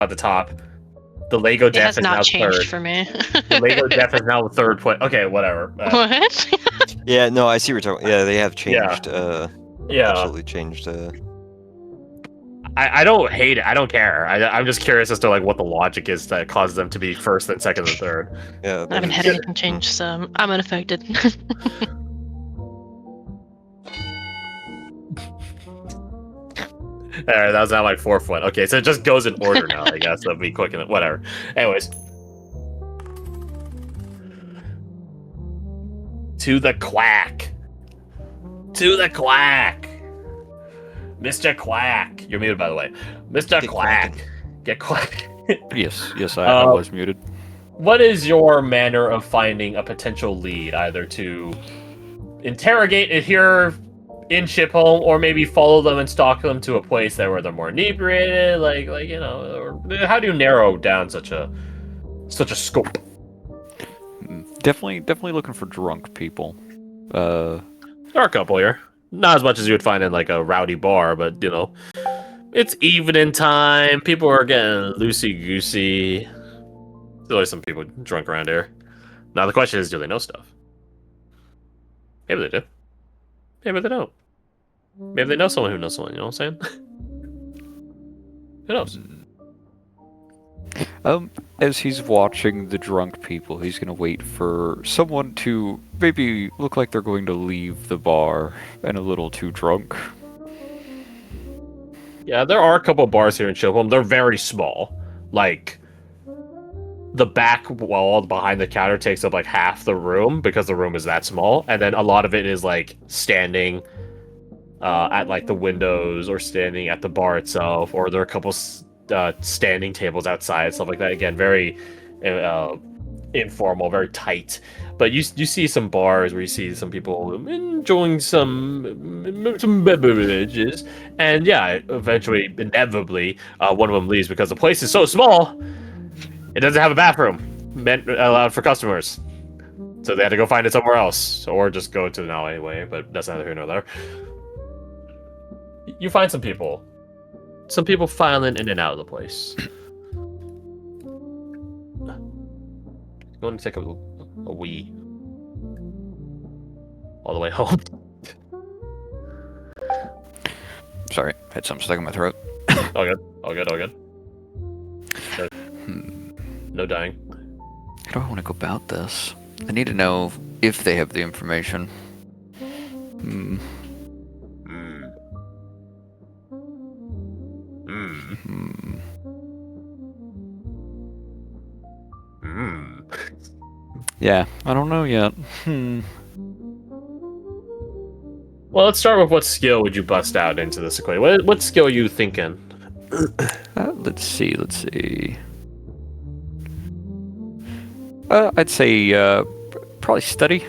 at the top. The Lego It death has is not now changed third. for me. The Lego death is now third place. Okay, whatever. What? Yeah, no, I see what you're talking. Yeah, they have Yeah. changed. Yeah. Absolutely changed. I don't hate it. I don't care. I'm just curious as to like what the logic is that causes them to be first, then second, and third. Yeah, I haven't had anything change, so I'm unaffected. Alright, that was now my fourth one. Okay, so it just goes in order now, I guess. That'll be quick and whatever. Anyways. To the quack. To the quack. Mr. Quack. You're muted, by the way. Mr. Quack. Get quack. Yes, I was muted. What is your manner of finding a potential lead? Either to interrogate it here in ship home, or maybe follow them and stalk them to a place that where they're more inebriated, like you know, or how do you narrow down such a scope? Definitely looking for drunk people. There are a couple here. Not as much as you would find in like a rowdy bar, but you know, it's evening time. People are getting loosey-goosey. There's always some people drunk around here. Now the question is, do they know stuff? Maybe they do. Maybe they don't. Maybe they know someone who knows someone, you know what I'm saying? Who knows? As he's watching the drunk people, he's gonna wait for someone to maybe look like they're going to leave the bar and a little too drunk. Yeah, there are a couple of bars here in Chilham. They're very small. Like, the back wall behind the counter takes up like half the room because the room is that small, and then a lot of it is like standing at like the windows or standing at the bar itself, or there are a couple standing tables outside, stuff like that. Again, very informal, very tight. But you see some bars where you see some people enjoying some beverages, and yeah, eventually, inevitably, one of them leaves because the place is so small. It doesn't have a bathroom allowed for customers, so they had to go find it somewhere else, or just go to an alleyway. But that's neither here nor there. You find some people filing in and out of the place. Going to take a wee all the way home. Sorry, had something stuck in my throat. All good. No dying. How do I want to go about this? I need to know if they have the information. Yeah, I don't know yet. Well, let's start with what skill would you bust out into this equation? What skill are you thinking? Let's see. I'd say probably study,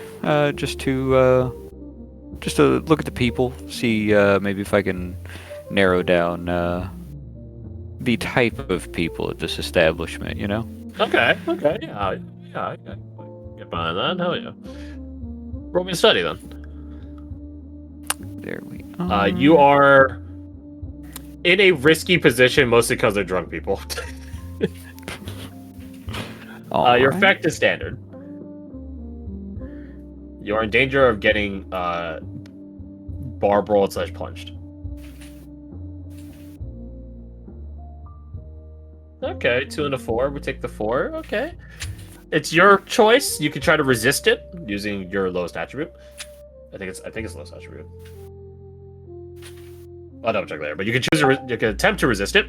just to look at the people, see maybe if I can narrow down the type of people at this establishment. You know. Okay, yeah, I can get behind that. Hell yeah. Roll me a study then. There we are. You are in a risky position, mostly because they're drunk people. Your effect is standard. You're in danger of getting bar brawled / punched. Okay, 2 and a 4. We take the 4. Okay. It's your choice. You can try to resist it using your lowest attribute. I think it's lowest attribute. I'll double check later. But you can you can attempt to resist it.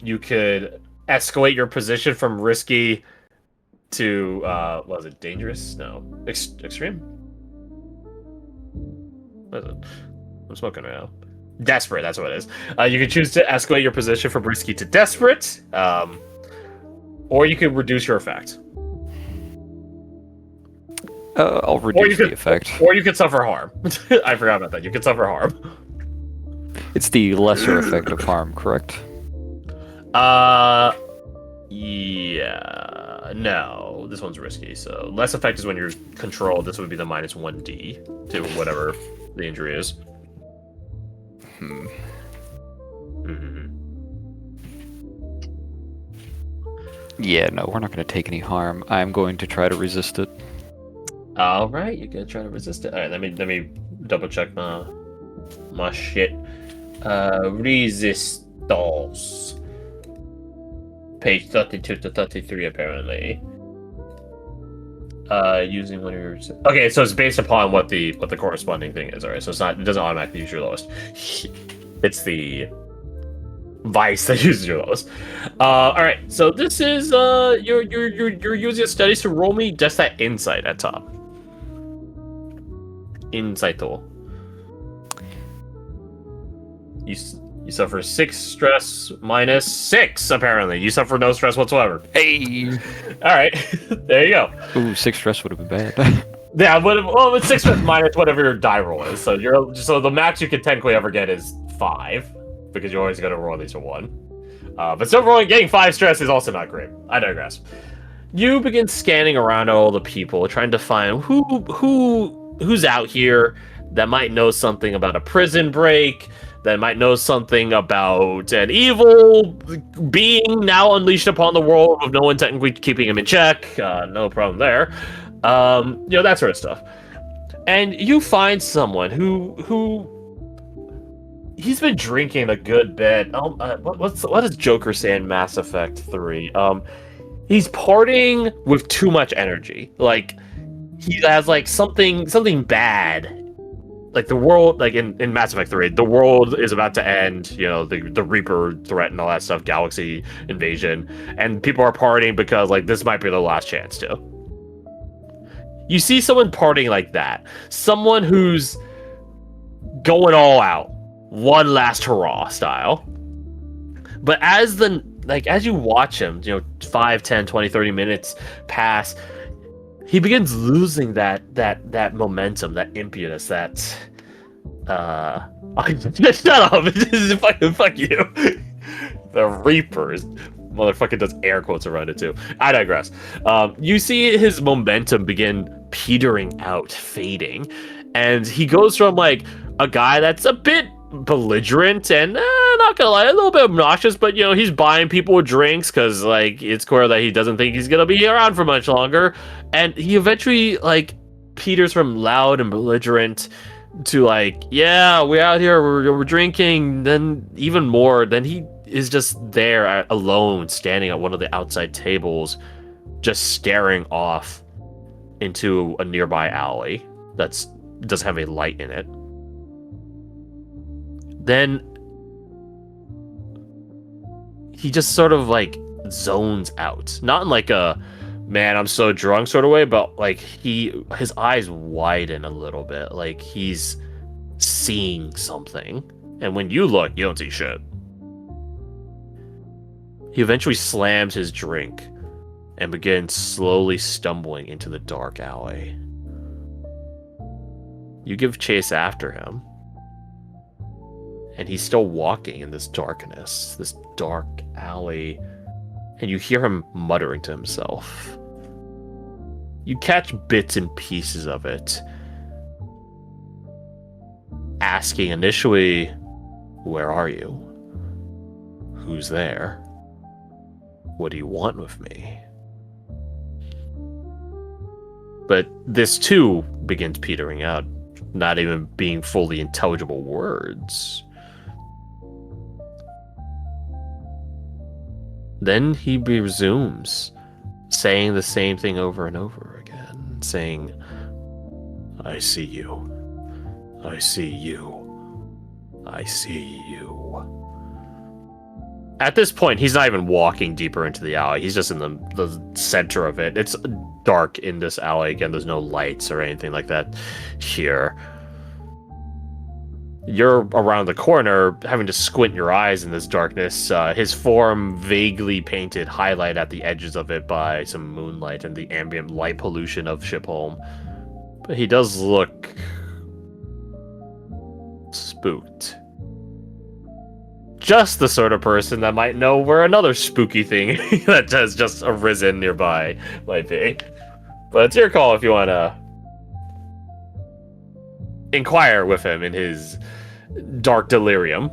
You could escalate your position from risky to what was it? Dangerous? No, extreme. What is it? I'm smoking right now. Desperate. That's what it is. You can choose to escalate your position from risky to desperate, or you can reduce your effect. I'll reduce the effect. Or you could suffer harm. I forgot about that. You could suffer harm. It's the lesser effect of harm, correct? Yeah. No, this one's risky. So less effect is when you're controlled. This would be the -1d to whatever the injury is. Yeah, no, we're not going to take any harm. I'm going to try to resist it. All right, you're gonna try to resist it. All right, let me double check my shit. Resistance. Page 32 to 33, apparently. Using one of your... Okay, so it's based upon what the corresponding thing is. All right, so it doesn't automatically use your lowest. It's the vice that uses your lowest. All right, so this is you're using your studies to roll me just that insight at top. Insight tool. You suffer 6 stress minus 6, apparently. You suffer no stress whatsoever. Hey! Alright, there you go. Ooh, 6 stress would have been bad. Yeah, well, it's 6 stress minus whatever your die roll is. So the max you could technically ever get is 5, because you're always going to roll at least a 1. But still getting 5 stress is also not great. I digress. You begin scanning around all the people, trying to find who's out here that might know something about a prison break, that might know something about an evil being now unleashed upon the world with no one technically keeping him in check. No problem there. That sort of stuff. And you find someone who he's been drinking a good bit. What does Joker say in Mass Effect 3? He's partying with too much energy. Like, he has like something bad. Like the world, like in Mass Effect 3, the world is about to end. The Reaper threat and all that stuff, galaxy invasion, and people are partying because like this might be the last chance to. You see someone partying like that, someone who's going all out, one last hurrah style. But as you watch him, 5, 10, 20, 30 minutes pass, he begins losing that momentum, that impetus, that shut up. Fuck you. The Reapers. Motherfucker does air quotes around it too. I digress. You see his momentum begin petering out, fading, and he goes from like a guy that's a bit belligerent and not gonna lie, a little bit obnoxious, but he's buying people drinks because like it's clear that he doesn't think he's gonna be around for much longer, and he eventually like peters from loud and belligerent to like, yeah, we're out here, we're drinking, then even more, then he is just there alone, standing at one of the outside tables, just staring off into a nearby alley that doesn't have a light in it. Then he just sort of like zones out, not in like a man I'm so drunk sort of way, but like his eyes widen a little bit, like he's seeing something, and when you look, you don't see shit. He eventually slams his drink and begins slowly stumbling into the dark alley. You give chase after him, and he's still walking in this darkness, this dark alley, and you hear him muttering to himself. You catch bits and pieces of it, asking initially, where are you? Who's there? What do you want with me? But this too begins petering out, not even being fully intelligible words. Then he resumes, saying the same thing over and over again, saying, I see you. I see you. I see you. At this point, he's not even walking deeper into the alley. He's just in the center of it. It's dark in this alley. Again, there's no lights or anything like that here. You're around the corner, having to squint your eyes in this darkness. His form vaguely painted, highlight at the edges of it by some moonlight and the ambient light pollution of Shipholm. But he does look spooked. Just the sort of person that might know where another spooky thing that has just arisen nearby might be. But it's your call if you want to inquire with him in his dark delirium.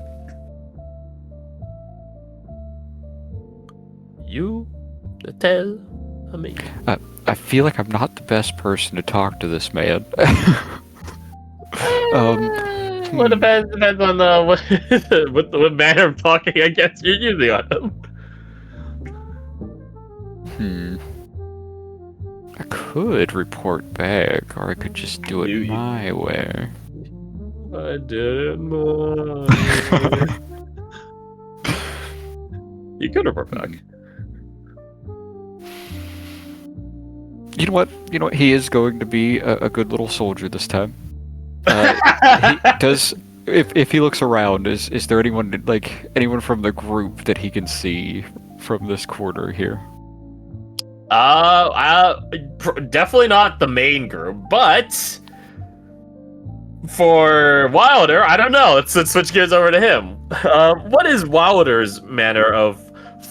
You Tell me. I feel like I'm not the best person to talk to this man. Well, depends on what manner of talking I guess you're using on him. I could report back, or I could just do it You- my way. I did it mine. You could report back. You know what? He is going to be a good little soldier this time. If he looks around, is there anyone from the group that he can see from this corner here? Definitely not the main group, but for Wilder, I don't know. Let's switch gears over to him. What is Wilder's manner of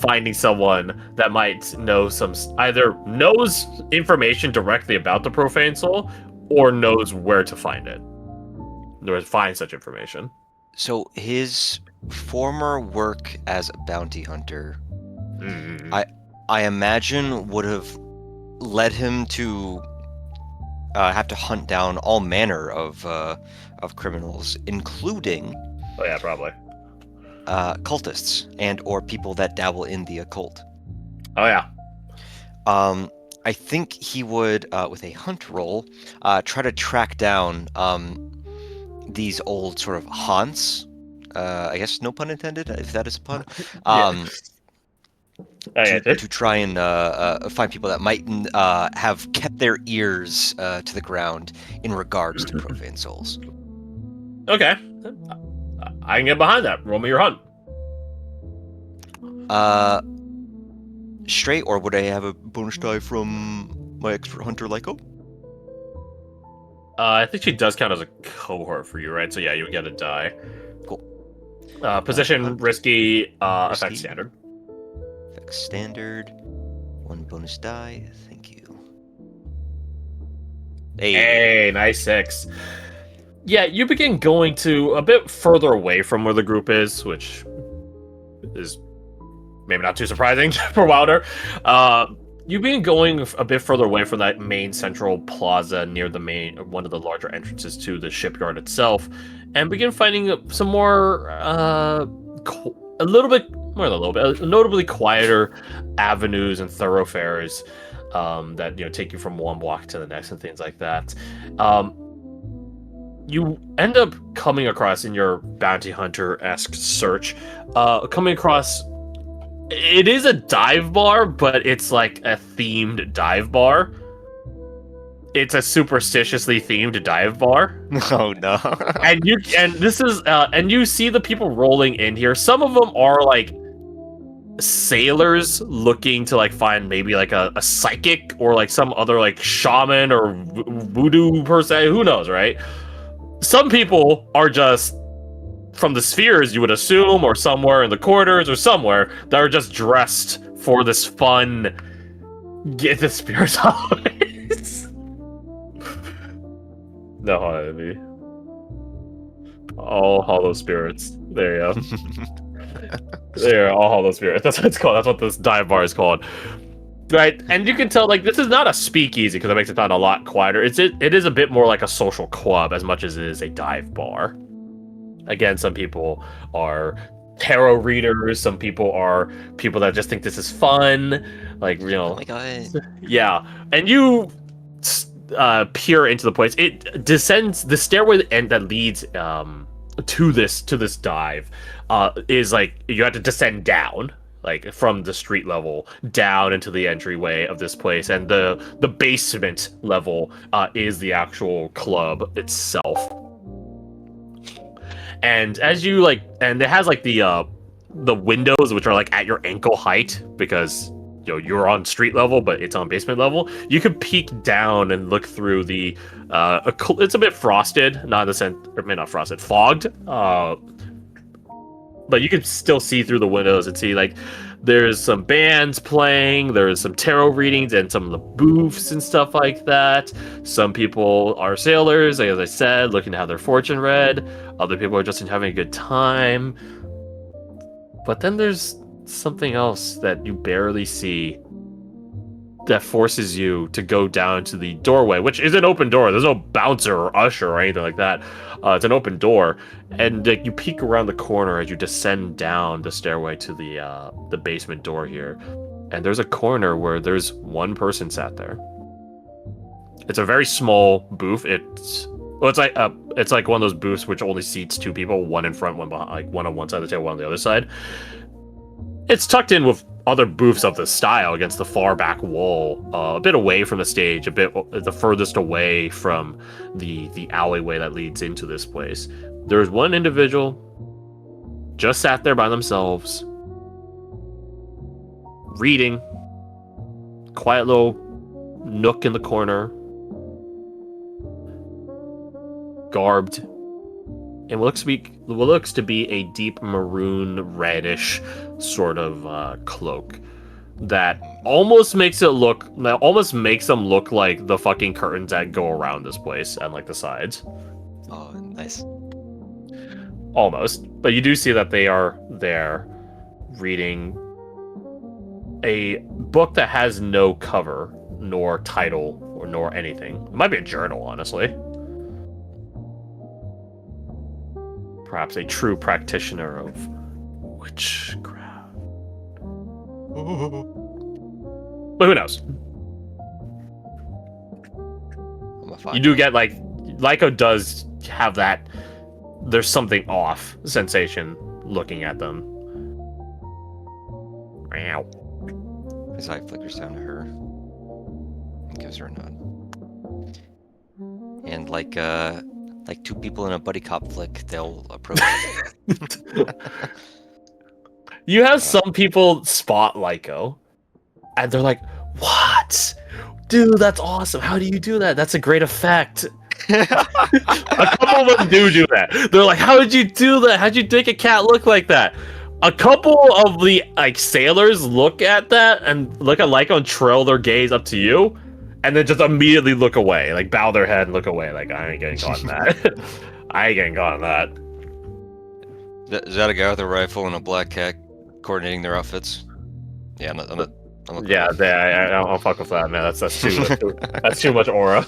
finding someone that might know either knows information directly about the profane soul, or knows where to find it, or find such information? So his former work as a bounty hunter, I imagine, would have led him to have to hunt down all manner of criminals, including Oh yeah, probably. cultists and or people that dabble in the occult. Oh yeah. I think he would, with a hunt roll, try to track down these old sort of haunts. I guess no pun intended, if that is a pun. To try and find people that might have kept their ears to the ground in regards to profane souls. Okay. I can get behind that. Roll me your hunt. Straight, or would I have a bonus die from my expert hunter Lyko? I think she does count as a cohort for you, right? So yeah, you would get a die. Cool. Position, risky, effect risky. standard. Effect standard. One bonus die. Thank you. Hey, nice 6. Yeah, you begin going to a bit further away from where the group is, which is maybe not too surprising for Wilder. You begin going a bit further away from that main central plaza near one of the larger entrances to the shipyard itself, and begin finding some more, notably quieter avenues and thoroughfares that take you from one block to the next and things like that. You end up coming across, in your bounty hunter-esque search, it is a dive bar, but it's like a themed dive bar. It's a superstitiously themed dive bar. Oh no. and you see the people rolling in here. Some of them are like sailors looking to find maybe a psychic or some other shaman or voodoo per se. Who knows, right? Some people are just from the spheres, you would assume, or somewhere in the quarters or somewhere, that are just dressed for this fun get the spirits holidays. No holiday. All hollow spirits. There you go. There, all hollow spirits. That's what it's called. That's what this dive bar is called. Right, and you can tell this is not a speakeasy because it makes it sound a lot quieter. It is a bit more like a social club as much as it is a dive bar. Again, some people are tarot readers. Some people are people that just think this is fun. Oh my god. Yeah, and you peer into the place. It descends the stairway that leads to this dive. Is you have to descend down. From the street level down into the entryway of this place, and the basement level is the actual club itself. And as you and it has the windows, which are at your ankle height, because you're on street level, but it's on basement level. You could peek down and look through the it's a bit frosted, not in the sense, or maybe not frosted, fogged. But you can still see through the windows and see there's some bands playing, there's some tarot readings and some of the booths and stuff like that. Some people are sailors, as I said, looking to have their fortune read. Other people are just having a good time. But then there's something else that you barely see that forces you to go down to the doorway, which is an open door. There's no bouncer or usher or anything like that. It's an open door, and you peek around the corner as you descend down the stairway to the basement door here. And there's a corner where there's one person sat there. It's a very small booth. It's like one of those booths which only seats two people, one in front, one behind, like one on one side of the table, one on the other side. It's tucked in with other booths of this style against the far back wall, a bit away from the stage, a bit the furthest away from the alleyway that leads into this place. There's one individual just sat there by themselves, reading, quiet little nook in the corner, garbed in what looks to be a deep maroon reddish sort of cloak that almost makes them look like the fucking curtains that go around this place and like the sides. Oh, nice. Almost. But you do see that they are there reading a book that has no cover nor title or nor anything. It might be a journal, honestly. Perhaps a true practitioner of witchcraft. But who knows? You do get, like, Lyko does have that there's something off sensation looking at them. Meow. His eye flickers down to her and gives her a nod. And like two people in a buddy cop flick, they'll approach. You have some people spot Lyko, and they're like, "What? Dude, that's awesome. How do you do that? That's a great effect." A couple of them do that. They're like, "How did you do that? How'd you make a cat look like that?" A couple of the sailors look at that and look at Lyko and trail their gaze up to you, and then just immediately look away, like bow their head and look away, like I ain't getting caught in that. I ain't getting caught in that. Is that a guy with a rifle and a black cat coordinating their outfits? Yeah, I'm not Yeah, I don't fuck with that, man. That's too much aura.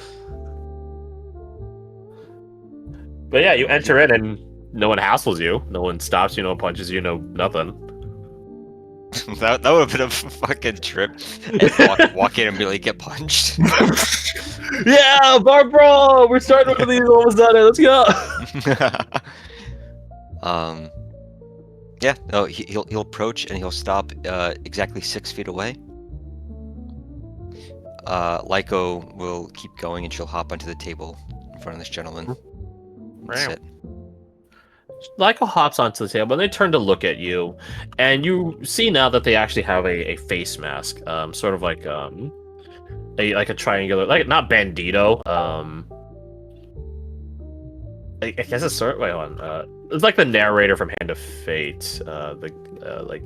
But yeah, you enter in and no one hassles you, no one stops you, no one punches you, no nothing. that would have been a fucking trip. And walk in and immediately get punched. Yeah, Barbara, we're starting with these almost done. Let's go. Yeah. No, he'll approach and he'll stop exactly 6 feet away. Lyko will keep going and she'll hop onto the table in front of this gentleman. And sit. Lyko hops onto the table and they turn to look at you, and you see now that they actually have a face mask, sort of like a triangular, like not bandito. I guess it's sort of wait on. It's like the narrator from Hand of Fate, sort of like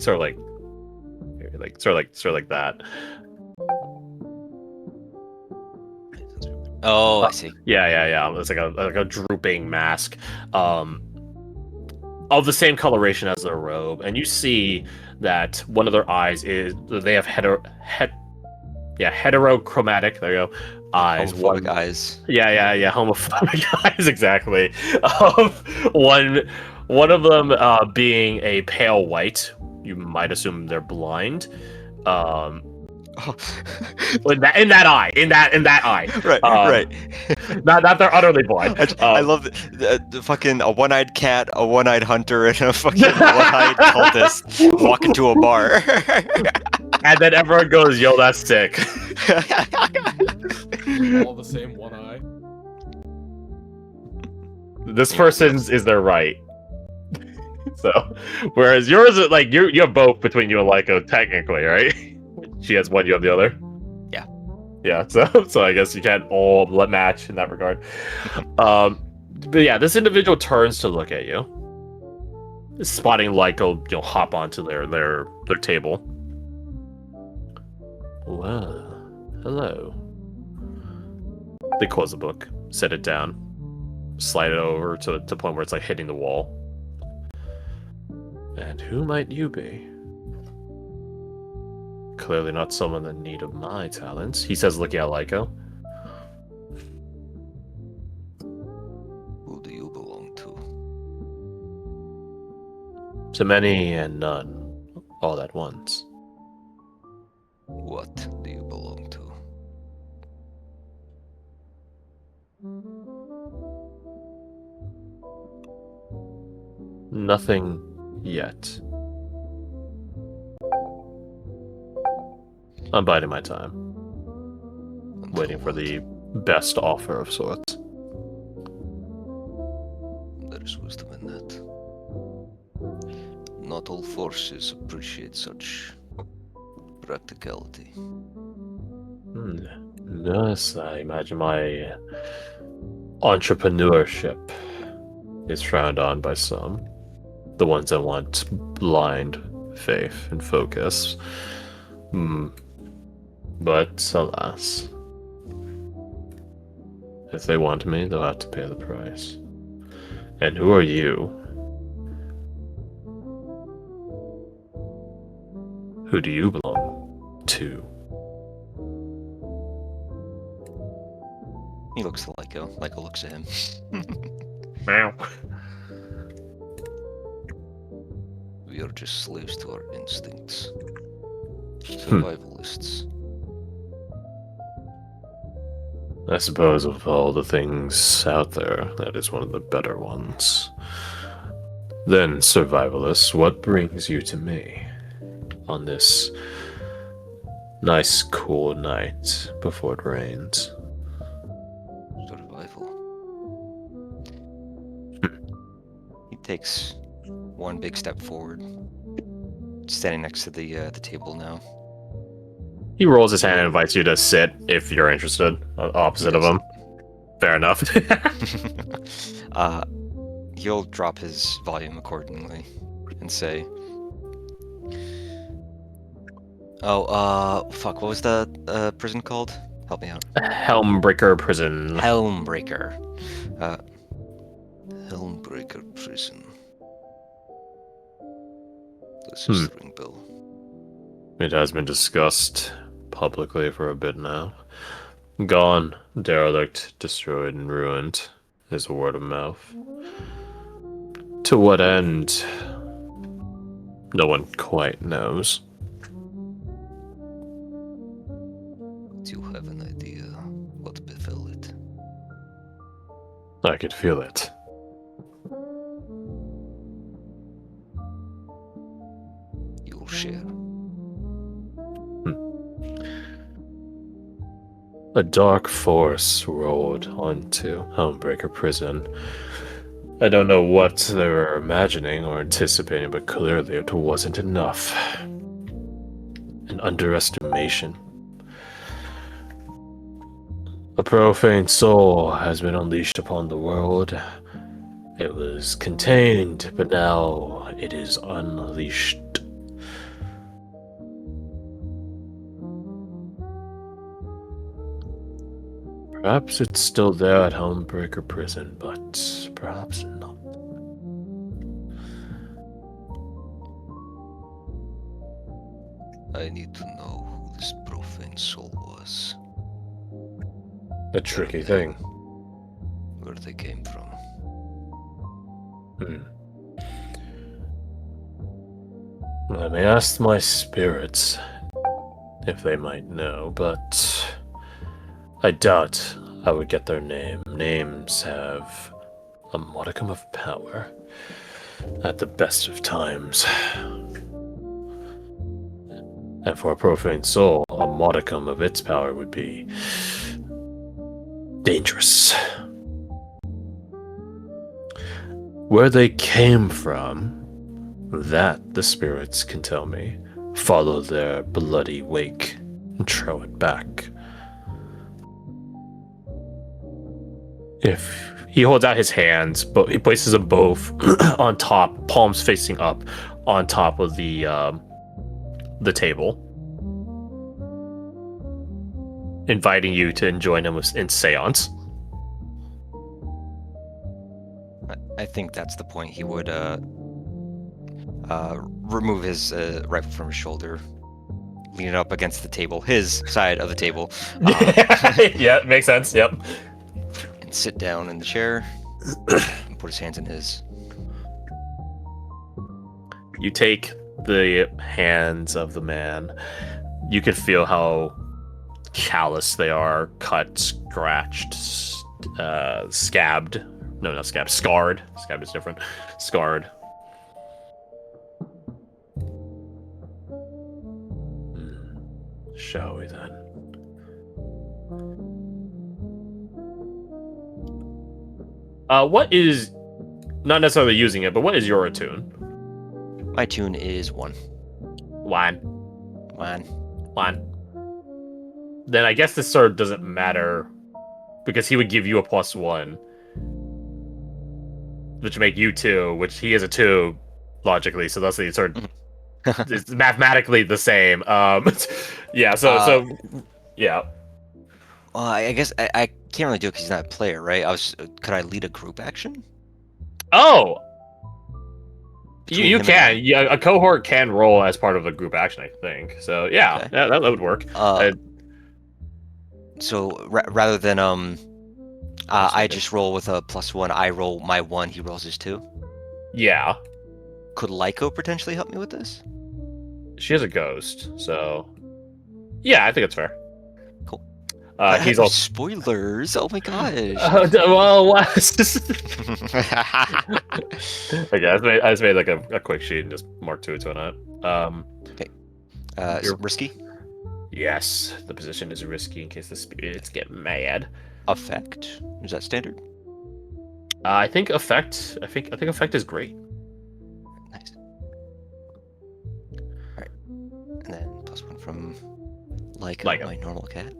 that. Oh, I see. Yeah. It's like a drooping mask, of the same coloration as their robe, and you see that one of their eyes they have heterochromatic. There you go. Eyes. Homophobic eyes. Yeah. Homophobic eyes, exactly. One of them being a pale white. You might assume they're blind. In that eye. Right, right. Not they're utterly blind. I love the fucking a one-eyed cat, a one-eyed hunter, and a fucking one-eyed cultist walk into a bar. And then everyone goes, "Yo, that's sick." All the same one eye. This person's is their right. So, whereas yours is like you have both between you and Lyko, technically, right? She has one, you have the other. Yeah. So I guess you can't all match in that regard. But yeah, this individual turns to look at you, spotting Lyko, hop onto their table. Well, hello. They close the book, set it down, slide it over to the point where it's like hitting the wall. And who might you be? clearly not someone in need of my talents, he says, looking at Lyko. Who do you belong to? To many and none, all at once. What do you belong to? Nothing yet. I'm biding my time, Until waiting for what? the best offer of sorts. There is wisdom in that. Not all forces appreciate such practicality. Yes, I imagine my entrepreneurship is frowned on by some. The ones that want blind faith and focus. But alas, if they want me, they'll have to pay the price. And who are you? Who do you belong to? He looks at Lyko. Lyko looks at him. Meow. We are just slaves to our instincts. Survivalists. I suppose of all the things out there, that is one of the better ones. Then, survivalists, what brings you to me on this nice, cool night before it rains? Survival. He takes one big step forward, standing next to the table now. He rolls his hand and invites you to sit if you're interested, opposite of him. Fair enough. He'll drop his volume accordingly and say, fuck, what was the prison called? Help me out. Helmbreaker Prison. Helmbreaker. Helmbreaker Prison. This is the ring bell. It has been discussed publicly for a bit now. Gone, derelict, destroyed, and ruined is a word of mouth. To what end? No one quite knows. Do you have an idea what befell it? I could feel it. You'll share. A dark force rolled onto Helmbreaker Prison. I don't know what they were imagining or anticipating, but clearly it wasn't enough. An underestimation. A profane soul has been unleashed upon the world. It was contained, but now it is unleashed. Perhaps it's still there at Helmbreaker Prison, but perhaps not. I need to know who this profane soul was. A tricky thing. Where they came from. Let me ask my spirits if they might know, but I doubt I would get their name. Names have a modicum of power at the best of times. And for a profane soul, a modicum of its power would be dangerous. Where they came from, that the spirits can tell me. Follow their bloody wake and trail it back. If he holds out his hands, but he places them both on top, palms facing up, on top of the table, inviting you to join him in seance. I think that's the point. He would remove his rifle from his shoulder, lean up against the table, his side of the table, Yeah, makes sense. Yep. and sit down in the chair and put his hands in his. You take the hands of the man. You can feel how callous they are, cut, scratched, scabbed. No, not scabbed. Scarred. Scabbed is different. Scarred. Shall we then? What is, not necessarily using it, but what is your attune? My tune is 1. One. 1. One. Then I guess this sword doesn't matter because he would give you a +1, which would make you 2, which he is a 2 logically. So that's the sword. It's mathematically the same. Yeah. So yeah. Well, I guess I can't really do it because he's not a player, right? Could I lead a group action? Oh, Between you him can. and Yeah, a cohort can roll as part of a group action, I think. So yeah, Okay. yeah, that would work. So rather than I just roll with a +1. I roll my 1. He rolls his 2. Yeah, Could Lyko potentially help me with this? she is a ghost, so yeah, I think it's fair. Cool. He's also spoilers. Oh my gosh. well, what? Okay, I just made like a quick sheet and just marked 2 on it. Is it risky? Yes, the position is risky in case the spirits get mad. Effect. Is that standard? I think effect. I think effect is great. Nice. Alright. And then +1 from Lyko, my normal cat.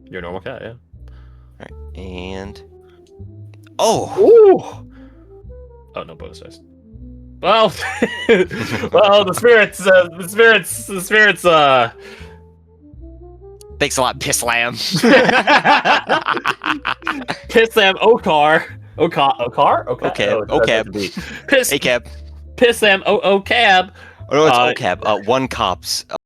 Your normal cat, yeah. Alright. And oh! Ooh! Oh, no bonus dice. Well, well, the spirits. Thanks a lot, Piss Lamb. Piss Lamb Okar. Okar? Okab. Piss ACAB. Piss Lamb Okab. Oh no, it's OCAB. 1 cops.